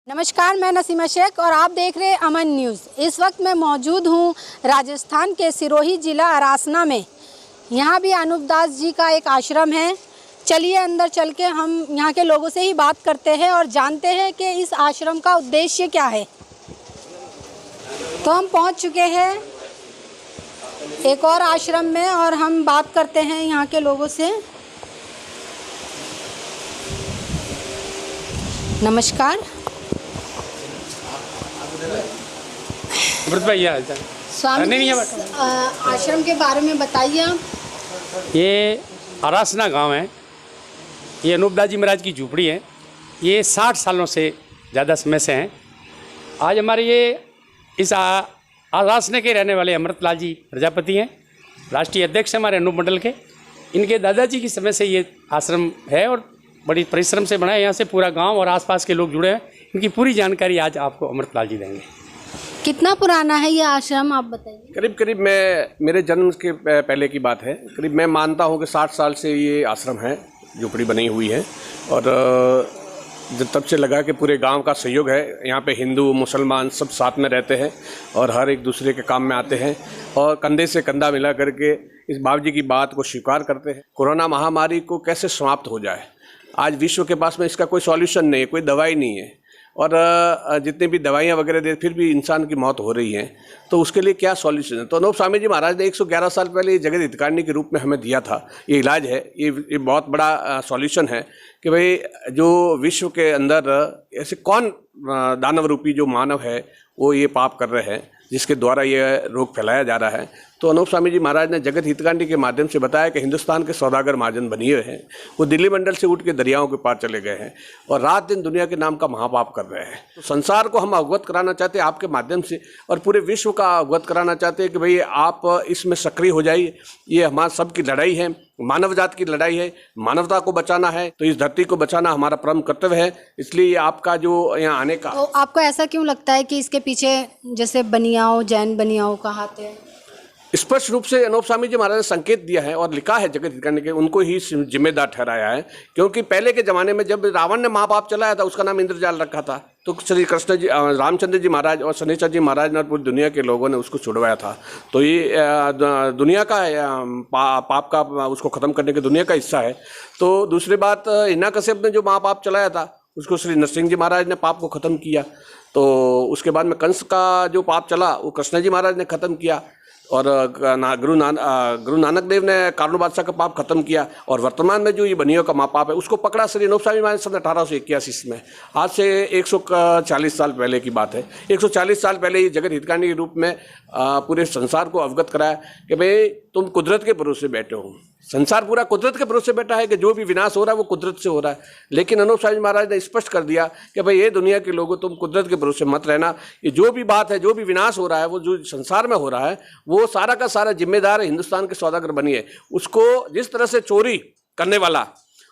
नमस्कार, मैं नसीमा शेख और आप देख रहे हैं अमन न्यूज़। इस वक्त मैं मौजूद हूँ राजस्थान के सिरोही ज़िला अरासना में। यहाँ भी अनूप दास जी का एक आश्रम है। चलिए अंदर चल के हम यहाँ के लोगों से ही बात करते हैं और जानते हैं कि इस आश्रम का उद्देश्य क्या है। तो हम पहुँच चुके हैं एक और आश्रम में और हम बात करते हैं यहाँ के लोगों से। नमस्कार स्वामी, आश्रम के बारे में बताइए आप। ये अरासना गांव है। ये अनूप दास जी महाराज की झूपड़ी है। ये 60 सालों से ज़्यादा समय से हैं। आज हमारे ये इस अरासने के रहने वाले अमृतलाल जी प्रजापति हैं, राष्ट्रीय अध्यक्ष हैं हमारे अनूप मंडल के। इनके दादाजी की समय से ये आश्रम है और बड़ी परिश्रम से बना है। यहाँ से पूरा गांव और आसपास के लोग जुड़े हैं। इनकी पूरी जानकारी आज आपको अमृतलाल जी देंगे। कितना पुराना है ये आश्रम, आप बताइए। करीब मेरे जन्म के पहले की बात है। करीब मैं मानता हूँ कि 60 साल से ये आश्रम है, झोपड़ी बनी हुई है। और जब तब से लगा कि पूरे गांव का सहयोग है। यहाँ पे हिंदू मुसलमान सब साथ में रहते हैं और हर एक दूसरे के काम में आते हैं और कंधे से कंधा मिला करके इस बाबू जी की बात को स्वीकार करते हैं। कोरोना महामारी को कैसे समाप्त हो जाए, आज विश्व के पास में इसका कोई सॉल्यूशन नहीं है, कोई दवाई नहीं है। और जितनी भी दवाइयाँ वगैरह दे फिर भी इंसान की मौत हो रही है, तो उसके लिए क्या सॉल्यूशन है। तो अनूप स्वामी जी महाराज ने 111 साल पहले ये जगत हितकारिणी के रूप में हमें दिया था। ये इलाज है, ये बहुत बड़ा सॉल्यूशन है कि भाई जो विश्व के अंदर ऐसे कौन दानव रूपी जो मानव है वो ये पाप कर रहे हैं जिसके द्वारा ये रोग फैलाया जा रहा है। तो अनूप स्वामी जी महाराज ने जगत हितकारिणी के माध्यम से बताया कि हिंदुस्तान के सौदागर महाजन बनिए हुए हैं, वो दिल्ली मंडल से उठ के दरियाओं के पार चले गए हैं और रात दिन दुनिया के नाम का महापाप कर रहे हैं। तो संसार को हम अवगत कराना चाहते हैं आपके माध्यम से और पूरे विश्व का अवगत कराना चाहते हैं कि भाई आप इसमें सक्रिय हो जाइए। ये हमारा सबकी लड़ाई है, मानव जात की लड़ाई है, मानवता को बचाना है। तो इस धरती को बचाना हमारा परम कर्तव्य है। इसलिए आपका जो यहाँ आने का, तो आपको ऐसा क्यों लगता है कि इसके पीछे जैसे बनियाओं, जैन बनियाओं का हाथ है? स्पष्ट रूप से अनूप स्वामी जी महाराज ने संकेत दिया है और लिखा है जगत हितकारिणी के, उनको ही जिम्मेदार ठहराया है। क्योंकि पहले के ज़माने में जब रावण ने महापाप चलाया था उसका नाम इंद्रजाल रखा था, तो श्री कृष्ण जी, रामचंद्र जी महाराज और शनिचर जी महाराज ने और पूरी दुनिया के लोगों ने उसको छुड़वाया था। तो ये दुनिया का पाप का उसको ख़त्म करने की दुनिया का हिस्सा है। तो दूसरी बात, हिरण्यकश्यप ने जो महापाप चलाया था उसको श्री नरसिंह जी महाराज ने पाप को ख़त्म किया। तो उसके बाद में कंस का जो पाप चला वो कृष्ण जी महाराज ने ख़त्म किया और गुरु नानक देव ने कानून बादशाह का पाप खत्म किया। और वर्तमान में जो ये बनियों का महापाप है उसको पकड़ा श्री अनूप स्वामी महाराज ने 1881 में। आज से 140 साल पहले की बात है। 140 साल पहले ये जगत हितकारिणी के रूप में पूरे संसार को अवगत कराया कि भाई तुम कुदरत के भरोसे बैठे हो। संसार पूरा कुदरत के भरोसे बैठा है कि जो भी विनाश हो रहा है वो कुदरत से हो रहा है। लेकिन अनूप स्वामी महाराज ने स्पष्ट कर दिया कि भाई ये दुनिया के लोगों तुम कुदरत के भरोसे मत रहना। ये जो भी बात है, जो भी विनाश हो रहा है, वो जो संसार में हो रहा है वो सारा का सारा जिम्मेदार हिंदुस्तान के सौदागर बनिए। उसको जिस तरह से चोरी करने वाला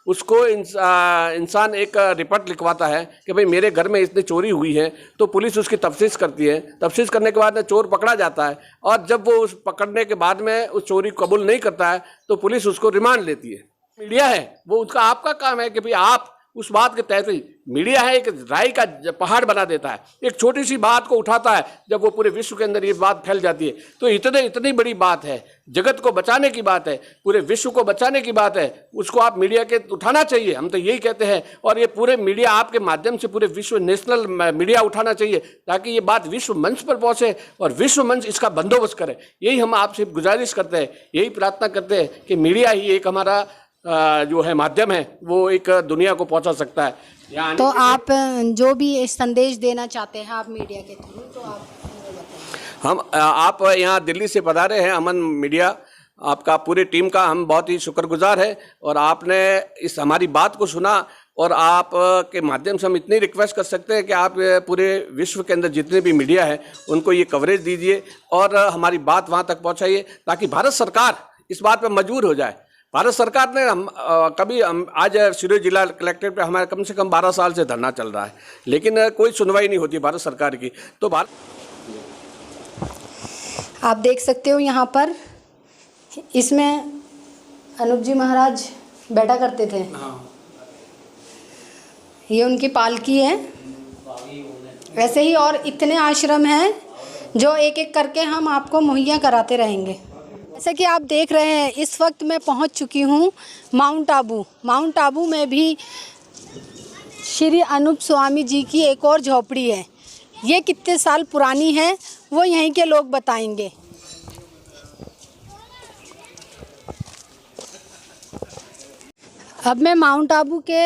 उसको इंसान एक रिपोर्ट लिखवाता है कि भाई मेरे घर में इतनी चोरी हुई है, तो पुलिस उसकी तफ्तीश करती है। तफ्तीश करने के बाद में चोर पकड़ा जाता है और जब वो उस पकड़ने के बाद में उस चोरी कबूल नहीं करता है तो पुलिस उसको रिमांड लेती है। मीडिया है वो उसका आपका काम है कि भाई आप उस बात के तहत ही, मीडिया है एक राय का पहाड़ बना देता है, एक छोटी सी बात को उठाता है। जब वो पूरे विश्व के अंदर ये बात फैल जाती है तो इतनी बड़ी बात है, जगत को बचाने की बात है, पूरे विश्व को बचाने की बात है, उसको आप मीडिया के उठाना चाहिए। हम तो यही कहते हैं और ये पूरे मीडिया आपके माध्यम से पूरे विश्व नेशनल मीडिया उठाना चाहिए ताकि ये बात विश्व मंच पर पहुँचे और विश्व मंच इसका बंदोबस्त करे। यही हम आपसे गुजारिश करते हैं, यही प्रार्थना करते हैं कि मीडिया ही एक हमारा जो है माध्यम है वो एक दुनिया को पहुंचा सकता है। तो आप जो भी संदेश देना चाहते हैं आप मीडिया के थ्रू, तो आप यहाँ दिल्ली से पधारे हैं अमन मीडिया, आपका पूरी टीम का हम बहुत ही शुक्रगुजार है। और आपने इस हमारी बात को सुना और आप के माध्यम से हम इतनी रिक्वेस्ट कर सकते हैं कि आप पूरे विश्व के अंदर जितने भी मीडिया है उनको ये कवरेज दीजिए और हमारी बात वहाँ तक पहुँचाइए ताकि भारत सरकार इस बात पर मजबूर हो जाए। भारत सरकार ने आज सिरोही जिला कलेक्ट्रेट पे हमारे कम से कम 12 साल से धरना चल रहा है, लेकिन कोई सुनवाई नहीं होती भारत सरकार की। तो आप देख सकते हो यहाँ पर, इसमें अनूप जी महाराज बैठा करते थे। ये उनकी पालकी है। ऐसे ही और इतने आश्रम हैं जो एक एक करके हम आपको मुहैया कराते रहेंगे। जैसे कि आप देख रहे हैं इस वक्त मैं पहुंच चुकी हूं माउंट आबू। माउंट आबू में भी श्री अनूप स्वामी जी की एक और झोपड़ी है। ये कितने साल पुरानी है वो यहीं के लोग बताएंगे। अब मैं माउंट आबू के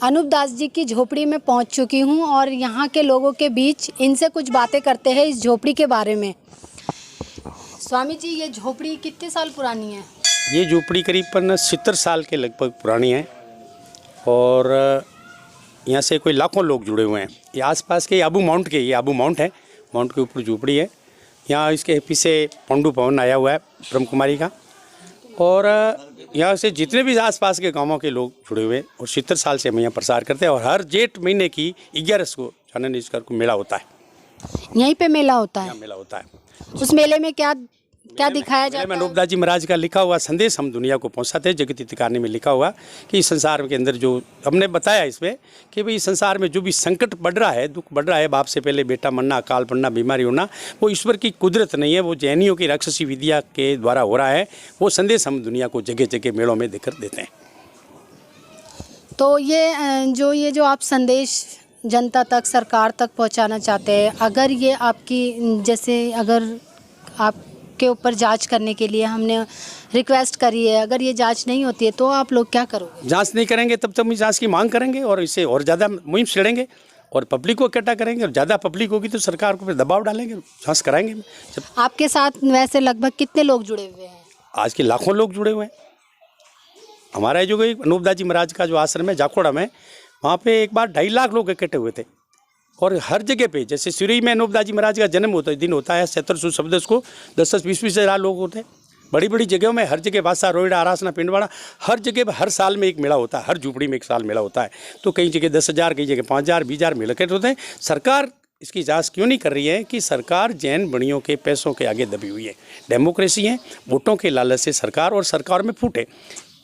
अनूप दास जी की झोपड़ी में पहुंच चुकी हूं और यहाँ के लोगों के बीच इनसे कुछ बातें करते हैं इस झोपड़ी के बारे में। स्वामी जी, ये झोपड़ी कितने साल पुरानी है? ये झोपड़ी करीबन 70 साल के लगभग पुरानी है और यहाँ से कोई लाखों लोग जुड़े हुए हैं। ये आसपास के आबू माउंट के, ये आबू माउंट है, माउंट के ऊपर झोपड़ी है। यहाँ इसके पीछे पांडु भवन आया हुआ है ब्रह्म कुमारी का और यहाँ से जितने भी आसपास के गांवों के लोग जुड़े हुए और 70 साल से हम यहाँ प्रसार करते हैं और हर जेठ महीने की 11 को चानन ईश्वर को मेला होता है। यहीं पे मेला होता है? मेला होता है। उस मेले में क्या दिखाया जाता है? अनूप दास जी महाराज का लिखा हुआ संदेश हम दुनिया को पहुंचाते हैं। जगत हितकारी में लिखा हुआ कि इस संसार के अंदर जो हमने बताया इसमें कि भाई संसार में जो भी संकट बढ़ रहा है, दुख बढ़ रहा है, बाप से पहले बेटा मरना, अकाल पड़ना, बीमारी होना, वो ईश्वर की कुदरत नहीं है, वो जैनियों की राक्षसी विद्या के द्वारा हो रहा है। वो संदेश हम दुनिया को जगह जगह मेलों में देकर देते हैं। तो ये जो आप संदेश जनता तक, सरकार तक पहुंचाना चाहते हैं, अगर ये आपकी जैसे अगर आपके ऊपर जांच करने के लिए हमने रिक्वेस्ट करी है, अगर ये जांच नहीं होती है तो आप लोग क्या करोगे? जांच नहीं करेंगे तब तक हम जांच की मांग करेंगे और इससे और ज़्यादा मुहिम छेड़ेंगे और पब्लिक को इकट्ठा करेंगे और ज़्यादा पब्लिक होगी तो सरकार को फिर दबाव डालेंगे, जांच कराएंगे। जब आपके साथ वैसे लगभग कितने लोग जुड़े हुए हैं? आज के लाखों लोग जुड़े हुए हैं। हमारा जो अनूप दास जी महाराज का जो आश्रम है जाखोड़ा में, वहाँ पे एक बार 2.5 लाख लोग इकट्ठे हुए थे और हर जगह पे जैसे सिरोही में अनूप दास जी महाराज का जन्म होता है, दिन होता है 1700 को 10-20 हज़ार लोग होते हैं। बड़ी बड़ी जगहों में हर जगह बादशाह, रोहिड़ा, आरासना, पिंडवाड़ा, हर जगह हर साल में एक मेला होता है, हर झुपड़ी में एक साल मेला होता है। तो कई जगह 10,000, कई जगह 5,000, 20,000 मेले इकट्ठे होते हैं। सरकार इसकी जांच क्यों नहीं कर रही है कि सरकार जैन बणियों के पैसों के आगे दबी हुई है। डेमोक्रेसी है, वोटों के लालच से सरकार और सरकार में फूट है।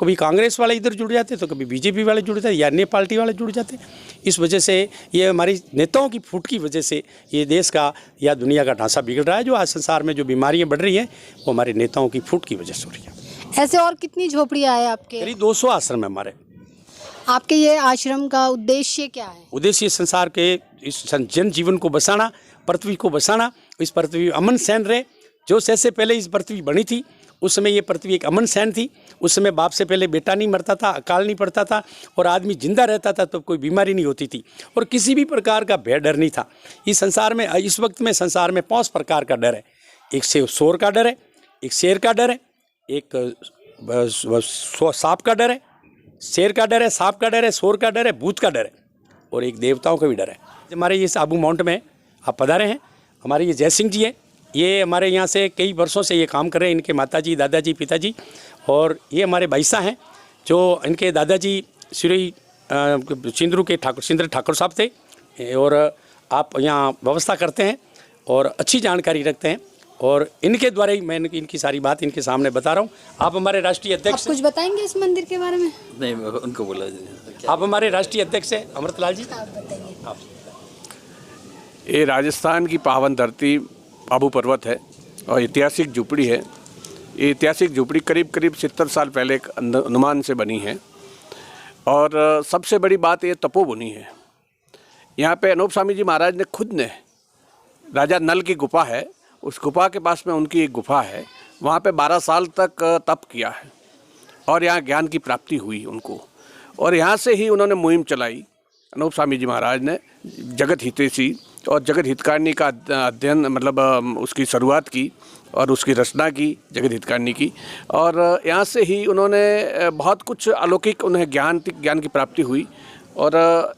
कभी कांग्रेस वाले इधर जुड़ जाते तो कभी बीजेपी वाले जुड़ जाते या अन्य पार्टी वाले जुड़ जाते। इस वजह से ये हमारी नेताओं की फूट की वजह से ये देश का या दुनिया का ढांचा बिगड़ रहा है। जो आज संसार में जो बीमारियां बढ़ रही हैं वो हमारे नेताओं की फूट की वजह से हो रही है। ऐसे और कितनी झोपड़ियाँ हैं आपके? करीब 200 आश्रम है हमारे। आपके ये आश्रम का उद्देश्य क्या है? उद्देश्य संसार के इस जन जीवन को बसाना, पृथ्वी को बसाना, इस पृथ्वी अमन सैन रहे। जो से पहले इस पृथ्वी बनी थी उस समय ये पृथ्वी एक अमन सैन थी। उस समय बाप से पहले बेटा नहीं मरता था, अकाल नहीं पड़ता था और आदमी जिंदा रहता था तो कोई बीमारी नहीं होती थी और किसी भी प्रकार का भय डर नहीं था। इस संसार में इस वक्त में संसार में 5 प्रकार का डर है। एक से शोर का डर है, एक शेर का डर है, एक सांप का डर है, शेर का डर है, सांप का डर है, शोर का डर है, भूत का डर है और एक देवताओं का भी डर है। हमारे ये आबू माउंट में आप पधारे हैं। हमारे ये जय सिंह जी है, ये हमारे यहाँ से कई वर्षों से ये काम कर रहे हैं। इनके माताजी, दादाजी, पिताजी और ये हमारे भाईसा हैं जो इनके दादाजी श्री सिंदरू के सिंदर ठाकुर साहब थे और आप यहाँ व्यवस्था करते हैं और अच्छी जानकारी रखते हैं और इनके द्वारा ही मैं इनकी सारी बात इनके सामने बता रहा हूँ। आप हमारे राष्ट्रीय अध्यक्ष, आप कुछ बताएंगे इस मंदिर के बारे में? नहीं, उनको बोला। आप हमारे राष्ट्रीय अध्यक्ष हैं अमृतलाल जी। ये राजस्थान की पावन धरती आबू पर्वत है और ऐतिहासिक झुपड़ी है। ये ऐतिहासिक झुपड़ी करीब 70 साल पहले एक अनुमान से बनी है और सबसे बड़ी बात ये तपोभूमि है। यहाँ पे अनूप स्वामी जी महाराज ने खुद ने, राजा नल की गुफा है, उस गुफा के पास में उनकी एक गुफा है, वहाँ पे 12 साल तक तप किया है और यहाँ ज्ञान की प्राप्ति हुई उनको और यहाँ से ही उन्होंने मुहिम चलाई। अनूप स्वामी जी महाराज ने जगत हितैषी और जगत हितकारिणी का अध्ययन मतलब उसकी शुरुआत की और उसकी रचना की जगत हितकारिणी की और यहाँ से ही उन्होंने बहुत कुछ अलौकिक उन्हें ज्ञान की प्राप्ति हुई और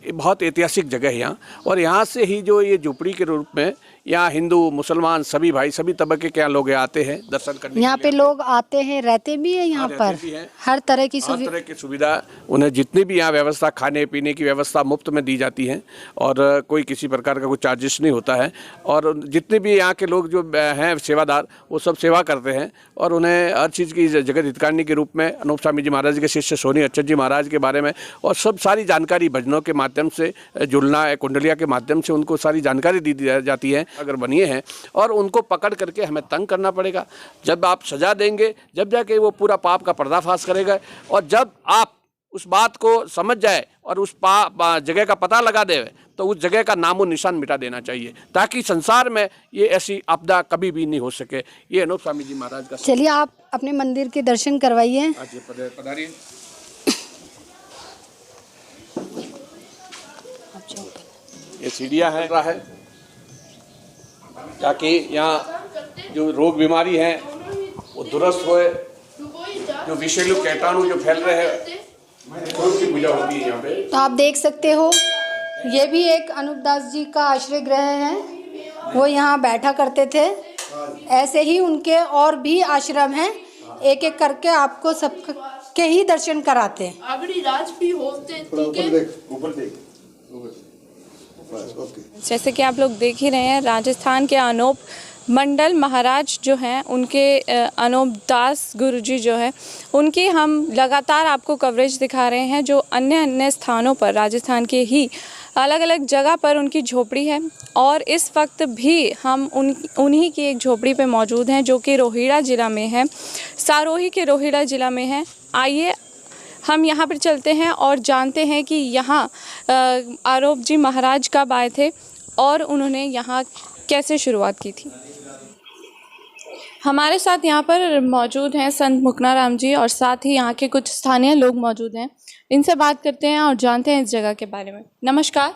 बहुत ऐतिहासिक जगह है यहाँ। और यहाँ से ही जो ये झुपड़ी के रूप में यहाँ हिंदू मुसलमान सभी भाई सभी तबके के यहाँ लोग यहाँ आते हैं दर्शन करने यहाँ पे लोग आते हैं, रहते भी है यहाँ पर, भी हैं। हर तरह की हर तरह की सुविधा उन्हें जितनी भी यहाँ व्यवस्था खाने पीने की व्यवस्था मुफ्त में दी जाती है और कोई किसी प्रकार का कोई चार्जेस नहीं होता है। और जितने भी यहाँ के लोग जो हैं सेवादार वो सब सेवा करते हैं और उन्हें हर चीज़ की जगत हितकारिणी के रूप में अनूप स्वामी जी महाराज के शिष्य सोनी अच्युत जी महाराज के बारे में और सब सारी जानकारी भजनों के माध्यम से जुलना कुंडलिया के माध्यम से उनको सारी जानकारी दी जाती है अगर बनिए हैं और उनको पकड़ करके हमें तंग करना पड़ेगा। जब आप सजा देंगे जब जाके वो पूरा पाप का पर्दाफाश करेगा और जब आप उस बात को समझ जाए और उस जगह का पता लगा दे तो उस जगह का नामो निशान मिटा देना चाहिए ताकि संसार में ये ऐसी आपदा कभी भी नहीं हो सके। ये अनूप स्वामी जी महाराज का। चलिए आप अपने मंदिर के दर्शन करवाइए। पधारिए। ये सीढ़ियाँ है ताकि यहाँ जो रोग बीमारी है वो दुरुस्त होए, जो विषैलु कीटाणु जो फैल रहे हैं उनकी पूजा होती है यहाँ पे। तो आप देख सकते हो ये भी एक अनूप दास जी का आश्रय गृह है, वो यहाँ बैठा करते थे। ऐसे ही उनके और भी आश्रम हैं, एक एक करके आपको सबके ही दर्शन कराते हैं। अगली राज भी होते जैसे कि आप लोग देख ही रहे हैं, राजस्थान के अनूप मंडल महाराज जो हैं उनके अनूप दास गुरुजी जो है उनकी हम लगातार आपको कवरेज दिखा रहे हैं। जो अन्य स्थानों पर राजस्थान के ही अलग अलग जगह पर उनकी झोपड़ी है और इस वक्त भी हम उन्हीं की एक झोपड़ी पे मौजूद हैं जो कि रोहिड़ा ज़िला में है, सारोही के रोहिड़ा ज़िला में है। आइए हम यहाँ पर चलते हैं और जानते हैं कि यहाँ अनूप जी महाराज कब आए थे और उन्होंने यहाँ कैसे शुरुआत की थी। हमारे साथ यहाँ पर मौजूद हैं संत मुकनाराम जी और साथ ही यहाँ के कुछ स्थानीय लोग मौजूद हैं। इनसे बात करते हैं और जानते हैं इस जगह के बारे में। नमस्कार,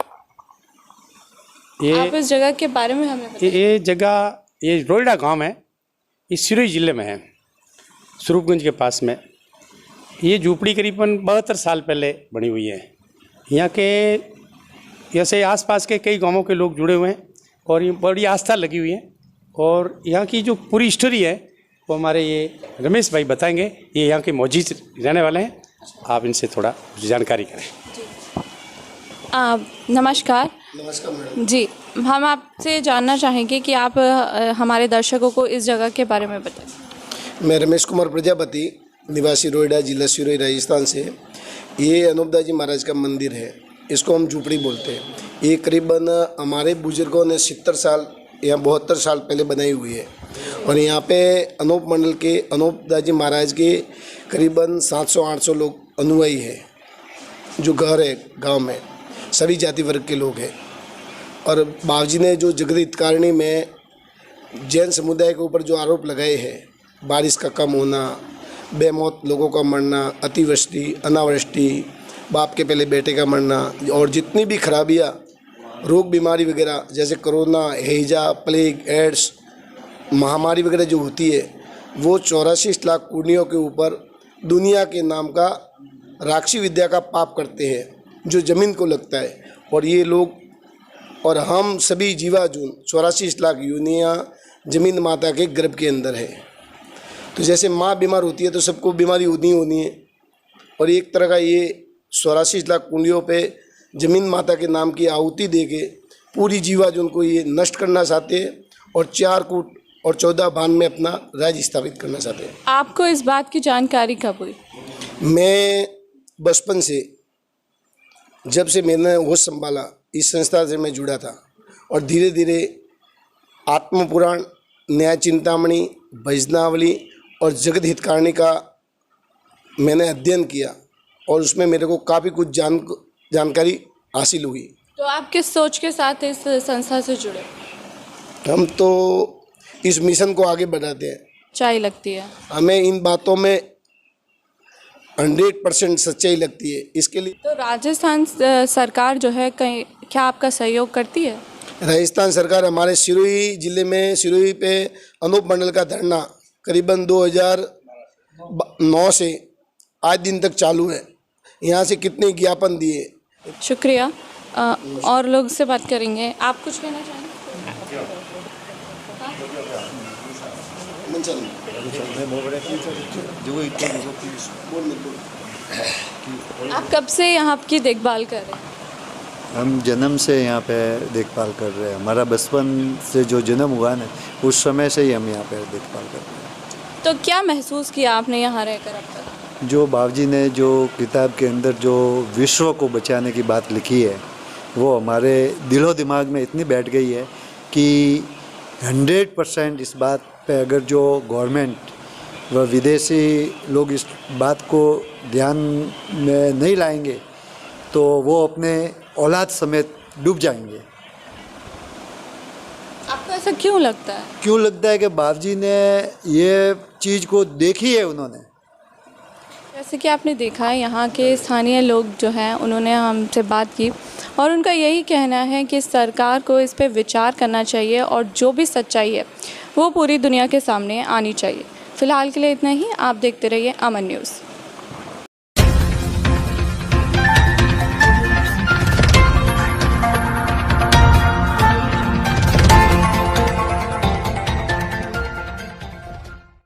आप इस जगह के बारे में हमें बताइए। ये जगह ये रोहिड़ा गांव है, ये सिरोही ज़िले में है, स्वरूपगंज के पास में। ये झोपड़ी करीबन 72 साल पहले बनी हुई है। यहाँ के जैसे आसपास के कई गांवों के लोग जुड़े हुए हैं और ये बड़ी आस्था लगी हुई है। और यहाँ की जो पूरी स्टोरी है वो हमारे ये रमेश भाई बताएंगे। ये यहाँ के मौजूद रहने वाले हैं, आप इनसे थोड़ा जानकारी करें। नमस्कार। नमस्कार मैडम जी, हम आपसे जानना चाहेंगे कि आप हमारे दर्शकों को इस जगह के बारे में बताएं। मैं रमेश कुमार प्रजापति, निवासी रोहिड़ा, जिला सिरोही, राजस्थान से। ये अनूप दास जी महाराज का मंदिर है, इसको हम झोपड़ी बोलते हैं। ये करीबन हमारे बुजुर्गों ने 70 साल या 72 साल पहले बनाई हुई है और यहाँ पे अनूप मंडल के अनूप दास जी महाराज के करीबन 700-800 लोग अनुयायी हैं। जो घर है गांव में सभी जाति वर्ग के लोग हैं। और बाबूजी ने जो जगत हितकारिणी में जैन समुदाय के ऊपर जो आरोप लगाए हैं, बारिश का कम होना, बेमौत लोगों का मरना, अतिवृष्टि, अनावृष्टि, बाप के पहले बेटे का मरना और जितनी भी खराबियाँ रोग बीमारी वगैरह जैसे कोरोना, हैजा, प्लेग, एड्स महामारी वगैरह जो होती है वो 84 लाख कुंडियों के ऊपर दुनिया के नाम का राक्षसी विद्या का पाप करते हैं जो ज़मीन को लगता है। और ये लोग और हम सभी जीवाजून 84 लाख योनियाँ ज़मीन माता के गर्भ के अंदर है। तो जैसे माँ बीमार होती है तो सबको बीमारी होनी है और एक तरह का ये 84 लाख कुंडियों पे ज़मीन माता के नाम की आहुति दे के पूरी जीवाजून को ये नष्ट करना चाहते हैं और 4 कूट और 14 बान में अपना राज्य स्थापित करना चाहते हैं। आपको इस बात की जानकारी कब हुई? मैं बचपन से, जब से मैंने होश संभाला, इस संस्था से मैं जुड़ा था और धीरे धीरे आत्मपुराण, न्याय चिंतामणि, भजनावली और जगत हितकारिणी का मैंने अध्ययन किया और उसमें मेरे को काफ़ी कुछ जानकारी हासिल हुई। तो आप किस सोच के साथ इस संस्था से जुड़े? हम तो इस मिशन को आगे बढ़ाते हैं। सच्चाई लगती है हमें इन बातों में 100% सच्चाई लगती है। इसके लिए तो राजस्थान सरकार जो है कहीं क्या आपका सहयोग करती है? राजस्थान सरकार हमारे सिरोही जिले में, सिरोही पे अनूप मंडल का धरना करीबन 2009 से आज दिन तक चालू है। यहाँ से कितने ज्ञापन दिए। शुक्रिया। और लोग से बात करेंगे। आप कुछ कहना चाहेंगे? आप कब से यहाँ की देखभाल कर रहे हैं? हम जन्म से यहाँ पे देखभाल कर रहे हैं। हमारा बचपन से जो जन्म हुआ ना, उस समय से ही हम यहाँ पे देखभाल कर रहे हैं। तो क्या महसूस किया आपने यहाँ रहकर अब तक? जो बाबूजी ने जो किताब के अंदर जो विश्व को बचाने की बात लिखी है, वो हमारे दिलो दिमाग में इतनी बैठ गई है कि 100% इस बात पे अगर जो गवर्नमेंट व विदेशी लोग इस बात को ध्यान में नहीं लाएंगे तो वो अपने औलाद समेत डूब जाएंगे। आपको ऐसा क्यों लगता है? क्यों लगता है कि बाबूजी ने ये चीज़ को देखी है उन्होंने। जैसे कि आपने देखा है यहाँ के स्थानीय लोग जो हैं उन्होंने हमसे बात की और उनका यही कहना है कि सरकार को इस पे विचार करना चाहिए और जो भी सच्चाई है वो पूरी दुनिया के सामने आनी चाहिए। फ़िलहाल के लिए इतना ही। आप देखते रहिए अमन न्यूज़।